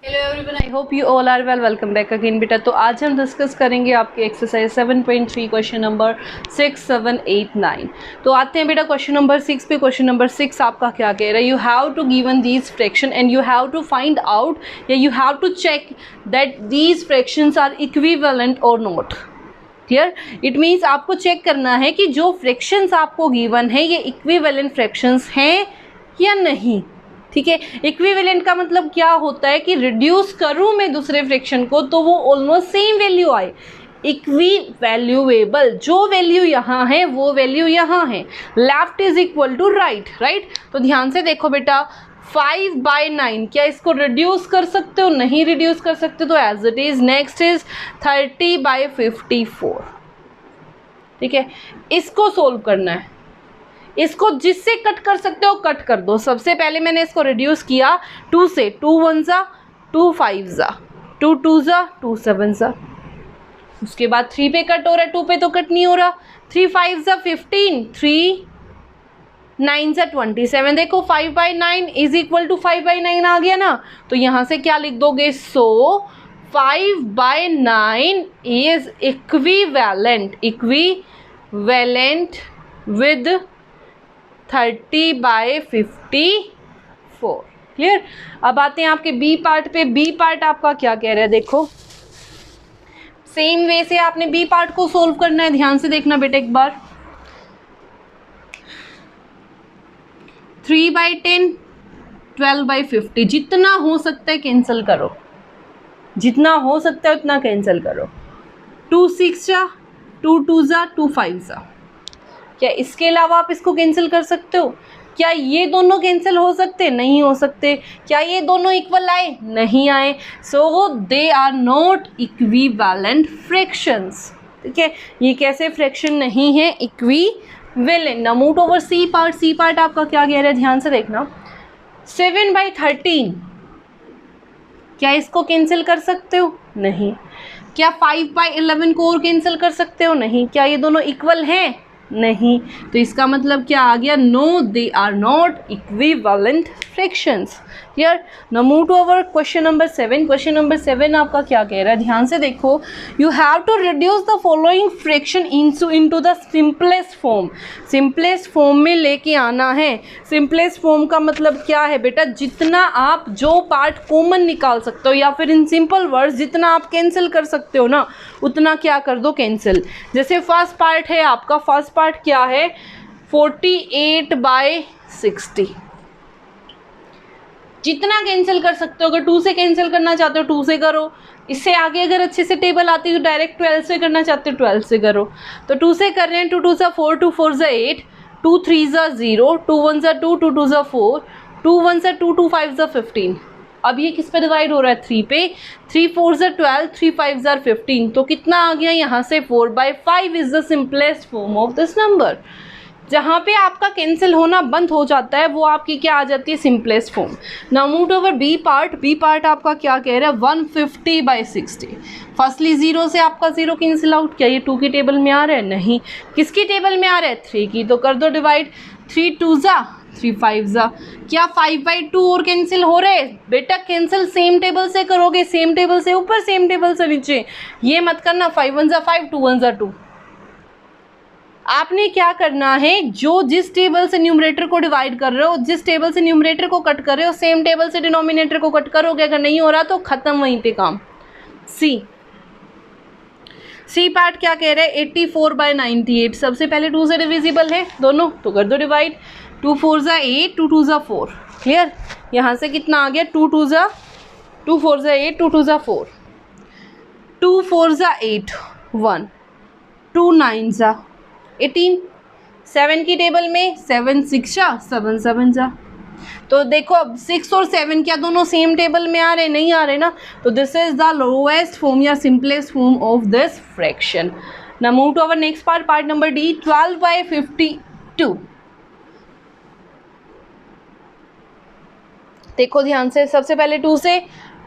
Hello everyone, I hope you all are well. Welcome back again बेटा। तो आज हम डिस्कस करेंगे आपके एक्सरसाइज 7.3 क्वेश्चन नंबर 6, 7, 8, 9। तो आते हैं बेटा क्वेश्चन नंबर 6 पे। क्वेश्चन नंबर 6 आपका क्या कह रहा है? You have to given these fraction and you have to find out या you have to check that these fractions are equivalent और नॉट। क्लियर? इट मीन्स आपको चेक करना है कि जो फ्रैक्शंस आपको गिवन है ये इक्विवेलेंट फ्रैक्शंस हैं या नहीं। ठीक है, इक्विवेलेंट का मतलब क्या होता है कि रिड्यूस करूं मैं दूसरे फ्रैक्शन को तो वो ऑलमोस्ट सेम वैल्यू आए। इक्वी वैल्यूएबल, जो वैल्यू यहाँ है वो वैल्यू यहाँ है। Left is equal to right, right. तो ध्यान से देखो बेटा, 5/9 क्या इसको रिड्यूस कर सकते हो? नहीं रिड्यूस कर सकते, तो as it is. Next is 30/54। ठीक है, इसको सोल्व करना है। इसको जिससे कट कर सकते हो कट कर दो। सबसे पहले मैंने इसको रिड्यूस किया 2 से। 2 1 जा 2 5 जा 2 2 जा 2 7 जा। उसके बाद 3 पे कट हो रहा है, 2 पे तो कट नहीं हो रहा। 3 5 जा 15, 3 9 जा 27। देखो 5/9 इज इक्वल टू 5/9 आ गया ना। तो यहाँ से क्या लिख दोगे? सो 5/9 इज इक्विवेलेंट विद 30/54। क्लियर? अब आते हैं आपके बी पार्ट पे। बी पार्ट आपका क्या कह रहा है? देखो सेम वे से आपने बी पार्ट को सोल्व करना है। ध्यान से देखना बेटा एक बार। 3/10, 12/50, जितना हो सकता है कैंसिल करो, जितना हो सकता है उतना कैंसिल करो। 2 6 जा 2 2 जा 2 5 जा। क्या इसके अलावा आप इसको कैंसिल कर सकते हो? क्या ये दोनों कैंसिल हो सकते? नहीं हो सकते। क्या ये दोनों इक्वल आए? नहीं आए। So they are not equivalent fractions. ठीक है, ये कैसे फ्रैक्शन नहीं है? Equivalent. Now move over C part. C part आपका क्या कह रहा है? ध्यान से देखना। 7/13 क्या इसको कैंसिल कर सकते हो? नहीं। क्या 5/11 को और कैंसिल कर सकते हो? नहीं। क्या ये दोनों इक्वल हैं? नहीं। तो इसका मतलब क्या आ गया? No, they are not equivalent fractions. Clear? Now move to our question number 7। Question number 7 आपका क्या कह रहा है? ध्यान से देखो। You have to reduce the following fraction into the simplest form. Simplest form में लेके आना है। सिंपलेस्ट फॉर्म का मतलब क्या है बेटा? जितना आप जो पार्ट कॉमन निकाल सकते हो, या फिर इन सिंपल वर्ड्स जितना आप कैंसिल कर सकते हो ना उतना क्या कर दो? कैंसिल। जैसे फर्स्ट पार्ट है आपका, फर्स्ट पार्ट क्या है? 48/60। जितना कैंसिल कर सकते हो। अगर 2 से कैंसिल करना चाहते हो 2 से करो। इससे आगे अगर अच्छे से टेबल आती है तो डायरेक्ट 12 से करना चाहते हो 12 से करो। तो 2 से कर रहे हैं। 2 2 जा 4, 2 4 जा 8, 2 3 जा 0, 2 1 जा 2, 2 2 जा 4, 2 1 जा 2, 2 5 जा 15। अब ये किस पे डिवाइड हो रहा है? 3 पे। 3 4 जा 12, 3 5 जा 15। तो कितना आ गया यहाँ से? 4/5 is the simplest form of this number. जहाँ पे आपका कैंसिल होना बंद हो जाता है वो आपकी क्या आ जाती है? Simplest form. Now move over B part. B part आपका क्या कह रहा है? 150/60। फर्स्टली 0 से आपका 0 कैंसिल आउट। क्या ये 2 की टेबल में आ रहा है? नहीं। किसकी टेबल में आ रहा है? 3 की। तो कर दो डिवाइड। 3 2 जा 3 5 जा। क्या 5/2 और कैंसिल हो रहे? बेटा कैंसिल सेम टेबल से करोगे, सेम टेबल से ऊपर सेम टेबल से नीचे। ये मत करना 5 1 जा 5, 2 1 जा 2। आपने क्या करना है? जो जिस टेबल से न्यूमरेटर को डिवाइड कर रहे हो, जिस टेबल से न्यूमरेटर को कट कर रहे हो, सेम टेबल से डिनोमिनेटर को कट करोगे। अगर नहीं हो रहा तो खत्म वहीं पे काम। सी पार्ट क्या कह रहे हैं? 84/98। सबसे पहले 2 से डिविजिबल है दोनों, तो कर दो डिवाइड। 2 4 जा 8, 2 2 जा 4। क्लियर? यहाँ से कितना आ गया? 2 4 जा 8, 2 2 जा 4, 2 4 जा 8 1, 2 9 जा 18। 7 की टेबल में 7 6 जा 7 7 जा। तो देखो अब 6 और 7 क्या दोनों सेम टेबल में आ रहे? नहीं आ रहे ना। तो this is the lowest form या simplest form of this fraction. Now move to our next part, part number D. 12/52। देखो ध्यान से। सबसे पहले 2 से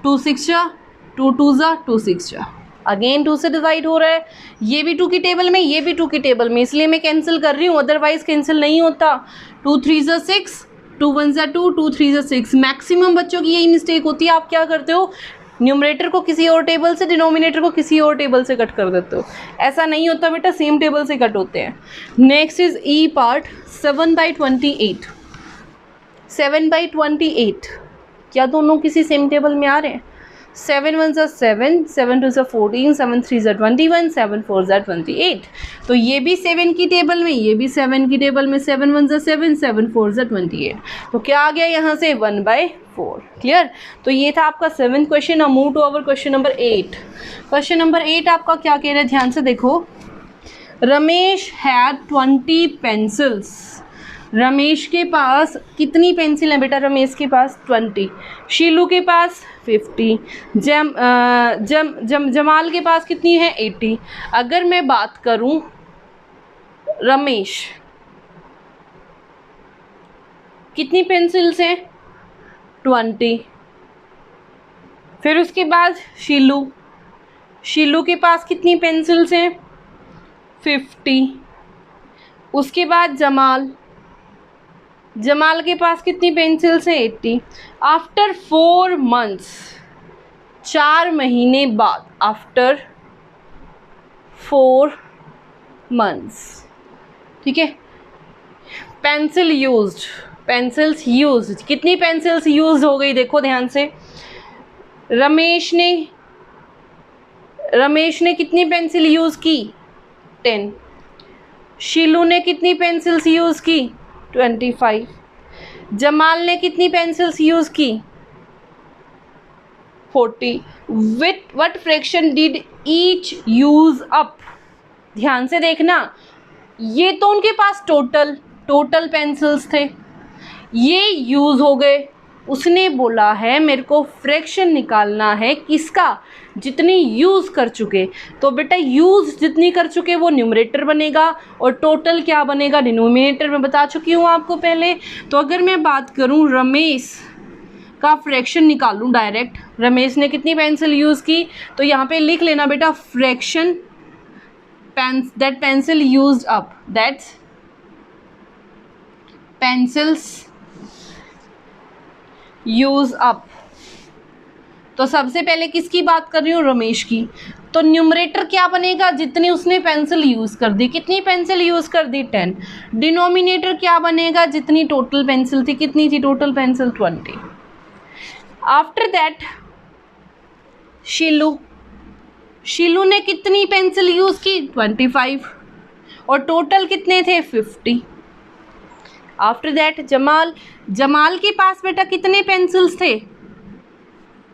2 6 जा 2 2 जा 2 6 जा। अगेन 2 से डिवाइड हो रहा है। ये भी 2 की टेबल में, ये भी 2 की टेबल में, इसलिए मैं कैंसिल कर रही हूँ, अदरवाइज कैंसिल नहीं होता। 2 3 जा 6, 2 1 जा 2, 2 3 जा 6। मैक्सिमम बच्चों की यही मिस्टेक होती है, आप क्या करते हो, न्यूमरेटर को किसी और टेबल से, डिनोमिनेटर को किसी और टेबल से कट कर देते हो। ऐसा नहीं होता बेटा, सेम टेबल से कट होते हैं। Next is E part, 7/28। 7/28 क्या दोनों किसी सेम टेबल में आ रहे हैं? 7 1 जा 7, 7 2 जा 14, 7 3 जा 21, 7 4 जा 28। तो ये भी 7 की टेबल में, ये भी 7 की टेबल में। 7 1 जा 7, 7 4 जा 28। तो क्या आ गया यहाँ से? 1/4। क्लियर? तो ये था आपका 7th क्वेश्चन। अब move to our question number 8। Question number 8 आपका क्या कह रहा है, ध्यान से देखो। Ramesh had 20 pencils. रमेश के पास कितनी पेंसिल है बेटा? रमेश के पास 20। शीलू के पास 50। जमाल के पास कितनी है? 80। अगर मैं बात करूं रमेश कितनी पेंसिल्स हैं? 20। फिर उसके बाद शीलू के पास कितनी पेंसिल्स हैं? 50। उसके बाद जमाल के पास कितनी पेंसिल्स हैं? 80। आफ्टर 4 मंथ्स, 4 महीने बाद, आफ्टर 4 मंथ्स, ठीक है। पेंसिल्स यूज्ड, कितनी पेंसिल्स यूज हो गई देखो ध्यान से। रमेश ने कितनी पेंसिल यूज की? 10। शीलू ने कितनी पेंसिल्स यूज की? 25। जमाल ने कितनी पेंसिल्स यूज की? 40। With what fraction did each use up? ध्यान से देखना, ये तो उनके पास टोटल पेंसिल्स थे, ये यूज हो गए। उसने बोला है मेरे को फ्रैक्शन निकालना है किसका? जितनी यूज़ कर चुके। तो बेटा यूज़ जितनी कर चुके वो न्यूमरेटर बनेगा और टोटल क्या बनेगा? डिनोमिनेटर। में बता चुकी हूँ आपको पहले। तो अगर मैं बात करूँ रमेश का फ्रैक्शन निकालूँ डायरेक्ट, रमेश ने कितनी पेंसिल यूज़ की, तो यहाँ पे लिख लेना बेटा fraction that pencil used up, that's pencils use up. तो सबसे पहले किसकी बात कर रही हूँ? रमेश की। तो न्यूमरेटर क्या बनेगा? जितनी उसने पेंसिल यूज़ कर दी। कितनी पेंसिल यूज़ कर दी? 10। डिनोमिनेटर क्या बनेगा? जितनी टोटल पेंसिल थी। कितनी थी टोटल पेंसिल? 20। आफ्टर दैट शीलू ने कितनी पेंसिल यूज़ की? 25। और टोटल कितने थे? 50। आफ्टर दैट जमाल के पास बेटा कितने पेंसिल्स थे?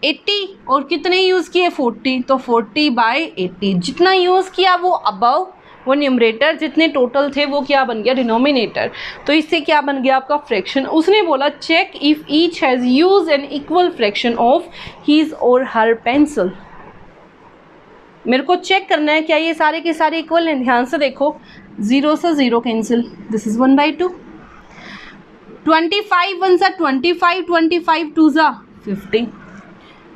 80। और कितने यूज़ किए? 40। तो 40/80। जितना यूज़ किया वो अबव, वो न्यूमरेटर, जितने टोटल थे वो क्या बन गया? डिनोमिनेटर। तो इससे क्या बन गया आपका? फ्रैक्शन। उसने बोला check if each has use an equal fraction of his और हर पेंसिल। मेरे को चेक करना है क्या ये सारे के सारे इक्वल हैं। ध्यान से देखो, 0 से 0 कैंसिल, दिस इज 1/2। 25 1 जा 25, 25 2 जा 50।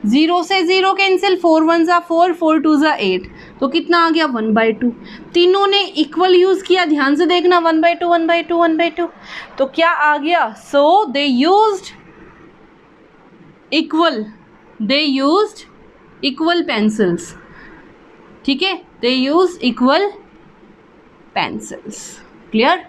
0 से 0 कैंसिल, 4 1 जा 4, 4 2 जा 8। तो कितना आ गया? 1/2। तीनों ने इक्वल यूज़ किया, ध्यान से देखना, 1/2 1/2 1/2। तो क्या आ गया? So they used equal pencils, ठीक है, they use equal pencils. Clear?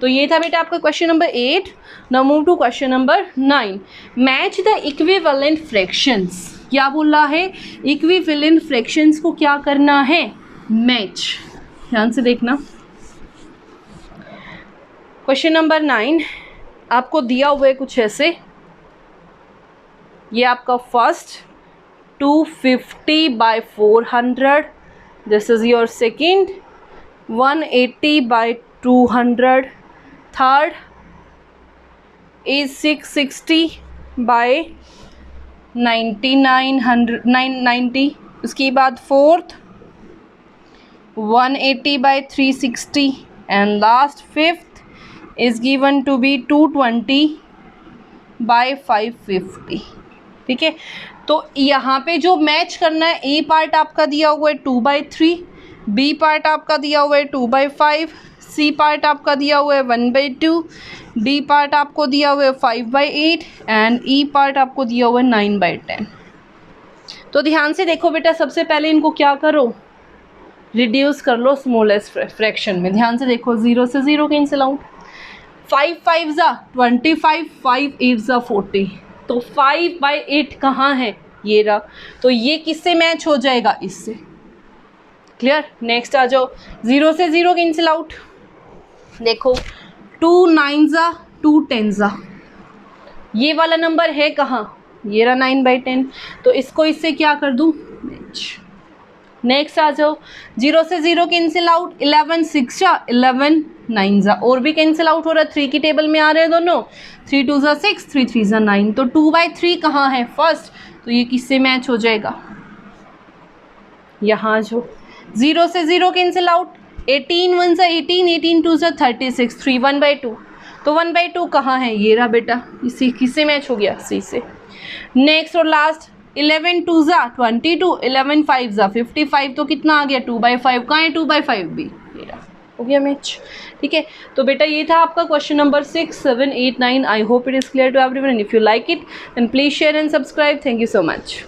तो ये था बेटा आपका question number 8। Now move to question number 9। Match the equivalent fractions. क्या बोल रहा है? इक्विवेलेंट फ्रैक्शंस को क्या करना है? मैच। ध्यान से देखना, क्वेश्चन नंबर 9 आपको दिया हुआ है कुछ ऐसे। ये आपका first 250/400, this is your second 180/200, third is 660/990। उसके बाद fourth 180/360 and last fifth is given to be 220/550। ठीक है, तो यहाँ पे जो मैच करना है, ए पार्ट आपका दिया हुआ है 2/3, बी पार्ट आपका दिया हुआ है 2/5, सी पार्ट आपका दिया हुआ है 1/2, डी पार्ट आपको दिया हुआ है 5/8 एंड ई पार्ट आपको दिया हुआ है 9/10। तो ध्यान से देखो बेटा, सबसे पहले इनको क्या करो, रिड्यूस कर लो स्मॉलेस्ट फ्रैक्शन में। ध्यान से देखो, 0 से 0 कैंसिल आउट, 5 5 ज़ा 25, 5 8 ज़ा 40, तो 5/8 कहाँ है, ये रहा। तो ये किससे मैच हो जाएगा, इससे। क्लियर। नेक्स्ट आ जाओ, 0 से 0 कैंसिल आउट, देखो 2 9 ज़ा 2 10 ज़ा, ये वाला नंबर है कहाँ, ये रहा 9/10, तो इसको इससे क्या कर दूँ, मैच। नेक्स्ट आ जाओ, 0 से 0 कैंसिल आउट, 11 6 ज़ा 11 9 ज़ा, और भी कैंसिल आउट हो रहा है, 3 की टेबल में आ रहे हैं दोनों, 3 2 ज़ा 6, 3 3 ज़ा 9, तो 2/3 कहाँ है, फर्स्ट, तो ये किससे मैच हो जाएगा, यहाँ जो 0 से 0 कैंसिल आउट, 18 1 ज़ा 18, 18 2 ज़ा 36, 3 1/2, तो 1/2 कहाँ है, ये रहा बेटा, इसी किससे मैच हो गया, सी से। नेक्स्ट और लास्ट, 11 2 ज़ा 22, 11 5 ज़ा 55, तो कितना आ गया, 2/5, कहाँ है 2/5 भी, ये रहा, हो गया मैच। ठीक है, तो बेटा ये था आपका question number 6 7 8 9। I hope it is clear to everyone, and if you like it then please share and subscribe. Thank you so much.